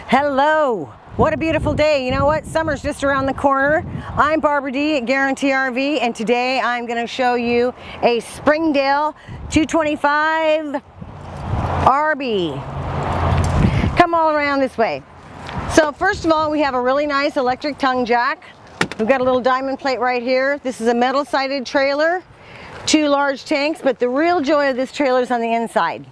Hello, what a beautiful day. You know what, summer's just around the corner. I'm Barbara D at Guaranty RV, and today I'm going to show you a Springdale 225 RV. Come all around this way. So first of all, we have a really nice electric tongue jack. We've got a little diamond plate right here. This is a metal sided trailer, 2 large tanks, but the real joy of this trailer is on the inside.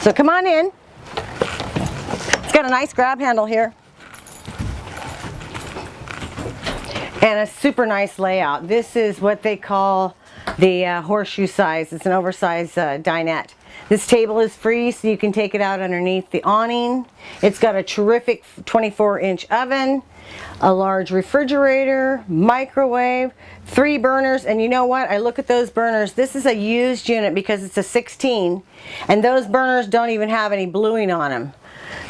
So come on in. It's got a nice grab handle here. And a super nice layout. This is what they call the horseshoe size. It's an oversized dinette. This table is free, so you can take it out underneath the awning. It's got a terrific 24-inch oven, a large refrigerator, microwave, 3 burners, and you know what? I look at those burners. This is a used unit because it's a 16, and those burners don't even have any bluing on them.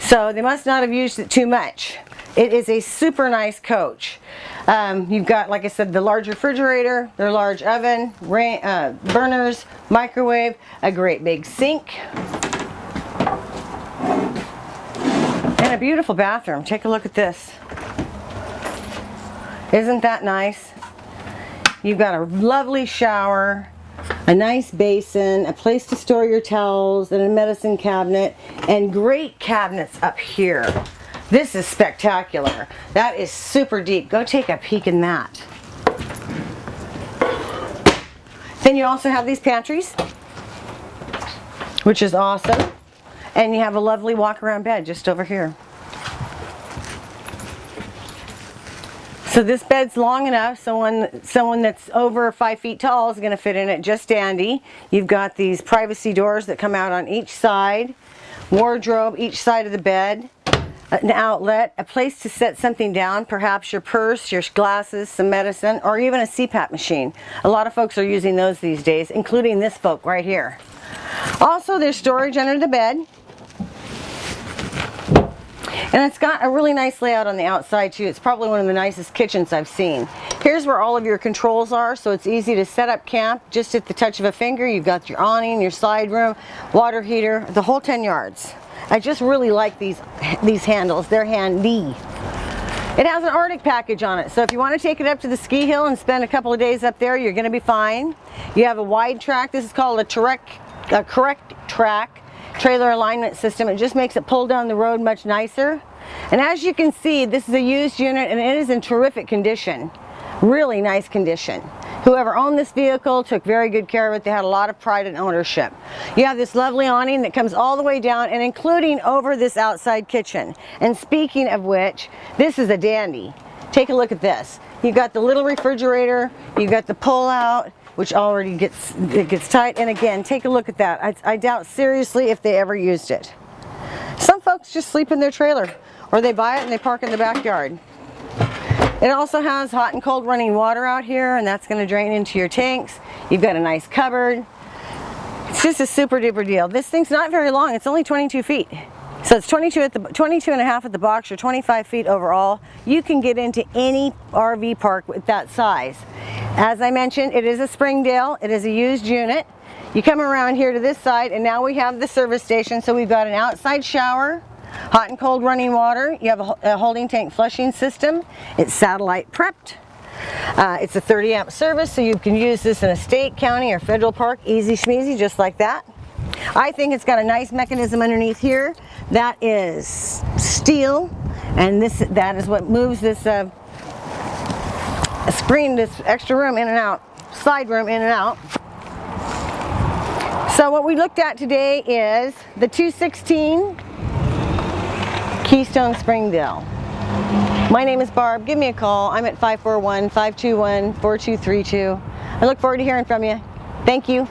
So they must not have used it too much. It is a super nice coach. You've got, like I said, the large refrigerator, their large oven, burners, microwave, a great big sink, and a beautiful bathroom. Take a look at this. Isn't that nice? You've got a lovely shower, a nice basin, a place to store your towels, and a medicine cabinet, and great cabinets up here. This is spectacular. That is super deep. Go take a peek in that. Then you also have these pantries, which is awesome. And you have a lovely walk-around bed just over here. So this bed's long enough, someone that's over 5 feet tall is going to fit in it just dandy. You've got these privacy doors that come out on each side, wardrobe each side of the bed, an outlet, a place to set something down, perhaps your purse, your glasses, some medicine, or even a CPAP machine. A lot of folks are using those these days, including this folk right here. Also, there's storage under the bed. And it's got a really nice layout on the outside too. It's probably one of the nicest kitchens I've seen. Here's where all of your controls are, so it's easy to set up camp just at the touch of a finger. You've got your awning, your side room, water heater, the whole 10 yards. I just really like these handles. They're handy. It has an Arctic package on it, so if you want to take it up to the ski hill and spend a couple of days up there, you're going to be fine. You have a wide track. This is called a correct track trailer alignment system. It just makes it pull down the road much nicer. And as you can see, this is a used unit and it is in terrific condition. Really nice condition. Whoever owned this vehicle took very good care of it. They had a lot of pride in ownership. You have this lovely awning that comes all the way down and including over this outside kitchen. And speaking of which, this is a dandy. Take a look at this. You've got the little refrigerator, you've got the pull out, which already gets tight. And again, take a look at that. I doubt seriously if they ever used it. Some folks just sleep in their trailer, or they buy it and they park in the backyard. It also has hot and cold running water out here, and that's going to drain into your tanks. You've got a nice cupboard. It's just a super duper deal. This thing's not very long. It's only 22 feet. So it's 22 and a half at the box, or 25 feet overall. You can get into any RV park with that size. As I mentioned, it is a Springdale. It is a used unit. You come around here to this side, and now we have the service station. So we've got an outside shower, hot and cold running water. You have a holding tank flushing system. It's satellite prepped. It's a 30 amp service, so you can use this in a state, county, or federal park. Easy schmeezy, just like that. I think it's got a nice mechanism underneath here. That is steel, and that is what moves this screen, this extra room in and out, side room in and out. So what we looked at today is the 216 Keystone Springdale. My name is Barb. Give me a call. I'm at 541-521-4232. I look forward to hearing from you. Thank you.